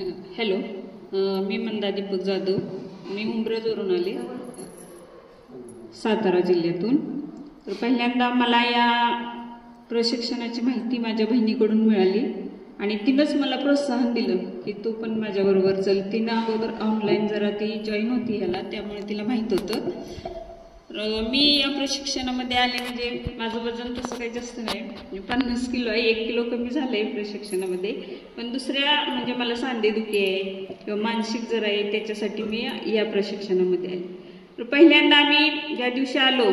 Hello, मी मंदा दीपक जाधव. मी उंब्रजवरून आले, सातारा जिल्ह्यातून. तर पहिल्यांदा मला या प्रशिक्षणाची माहिती माझ्या बहिणीकडून मिळाली आणि तिनंच मला प्रोत्साहन दिलं की तू पण माझ्याबरोबर चल. तिनं अगोदर ऑनलाईन जरा ती जॉईन होती ह्याला, त्यामुळे तिला माहीत होतं. मी या प्रशिक्षणामध्ये आले म्हणजे माझं वजन तसं काही जास्त नाही, 50 किलो आहे. 1 किलो कमी झालं आहे प्रशिक्षणामध्ये. पण दुसऱ्या म्हणजे मला सांधेदुखी आहे किंवा मानसिक जर आहे, त्याच्यासाठी मी या प्रशिक्षणामध्ये आले. तर पहिल्यांदा आम्ही ज्या दिवशी आलो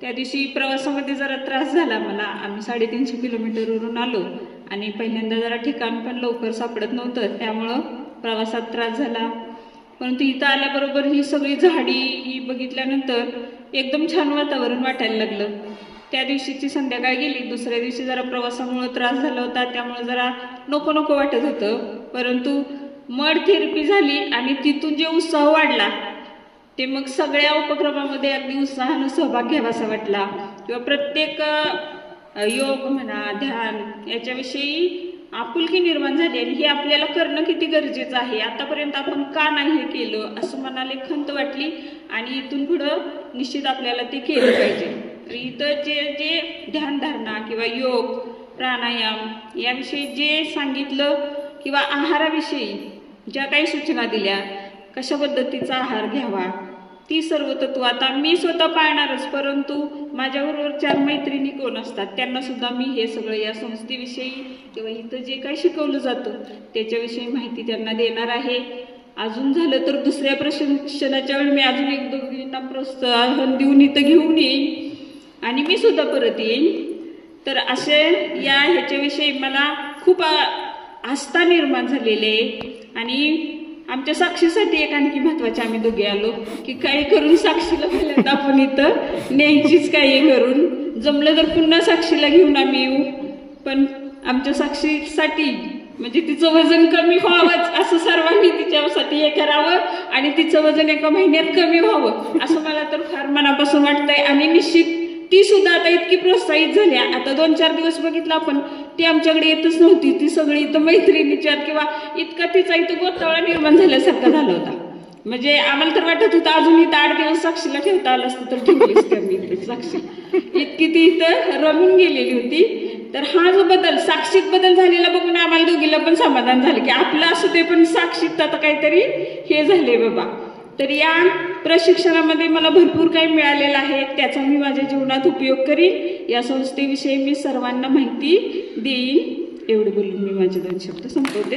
त्या दिवशी प्रवासामध्ये जरा त्रास झाला मला. आम्ही 350 किलोमीटरवरून आलो आणि पहिल्यांदा जरा ठिकाण पण लवकर सापडत नव्हतं, त्यामुळं प्रवासात त्रास झाला. परंतु इथं आल्याबरोबर ही सगळी झाडी ही बघितल्यानंतर एकदम छान वातावरण वाटायला लागलं. त्या दिवशीची संध्याकाळ गेली. दुसऱ्या दिवशी जरा प्रवासामुळे त्रास झाला होता, त्यामुळे जरा नको नको वाटत होतं. परंतु मड थेरपी झाली आणि तिथून जे उत्साह वाढला ते मग सगळ्या उपक्रमामध्ये अगदी उत्साहानं सहभाग घ्यावासा वाटला. किंवा प्रत्येक योग म्हणा, ध्यान याच्याविषयी आपुलकी निर्माण झाली आणि हे आपल्याला करणं किती गरजेचं आहे, आतापर्यंत आपण का नाही हे केलं असं मनाला खंत वाटली. आणि इथून पुढं निश्चित आपल्याला ते केलं पाहिजे. तर इथं जे ध्यानधारणा किंवा योग, प्राणायाम याविषयी जे सांगितलं किंवा आहाराविषयी ज्या काही सूचना दिल्या, कशा पद्धतीचा आहार घ्यावा, ती सर्व तत्व आता मी स्वतः पाळणारच. परंतु माझ्याबरोबर 4 मैत्रिणी कोण असतात त्यांना सुद्धा मी हे सगळं या संस्थेविषयी किंवा इथं जे काही शिकवलं जातं त्याच्याविषयी माहिती त्यांना देणार आहे. अजून झालं तर दुसऱ्या प्रशिक्षणाच्या वेळी मी अजून 1-2 प्रोत्साहन देऊन इथं घेऊन येईन आणि मी सुद्धा परत येईन. तर असे या ह्याच्याविषयी मला खूप आस्था निर्माण झालेली आहे. आणि आमच्या साक्षीसाठी एक आणखी महत्वाचे आम्ही दोघे आलो की काही करून साक्षीला पहिल्यांदा आपण इथं न्यायचीच, काही करून जमलं तर पुन्हा साक्षीला घेऊन आम्ही येऊ. पण आमच्या साक्षीसाठी म्हणजे तिचं वजन कमी व्हावंच असं सर्वांनी तिच्यासाठी हे करावं आणि तिचं वजन 1 महिन्यात कमी व्हावं असं मला तर फार मनापासून वाटतंय. आणि निश्चित ती सुद्धा आता इतकी प्रोत्साहित झाली. आता 2-4 दिवस बघितलं आपण, ती आमच्याकडे येतच नव्हती. ती सगळी इथं मैत्रिणीच्यात किंवा इतका तिचा इथं गोतावळा निर्माण झाल्यासारखा झाला होता. म्हणजे आम्हाला तर वाटत होतं अजून इथं 8 दिवस साक्षीला ठेवता आलं असतं तर ठेवलीच कमी साक्षी, इतकी ती इथं रमून गेलेली होती. तर हा जो बदल, साक्षीत बदल झालेला बघून आम्हाला दोघीला पण समाधान झालं की आपलं असं ते पण साक्षीत आता काहीतरी हे झाले बाबा. तर या प्रशिक्षणामध्ये मला भरपूर काही मिळालेलं आहे, त्याचा मी माझ्या जीवनात उपयोग करीन. या संस्थेविषयी मी सर्वांना माहिती देईन. एवढे बोलून मी माझे 2 शब्द संपवते.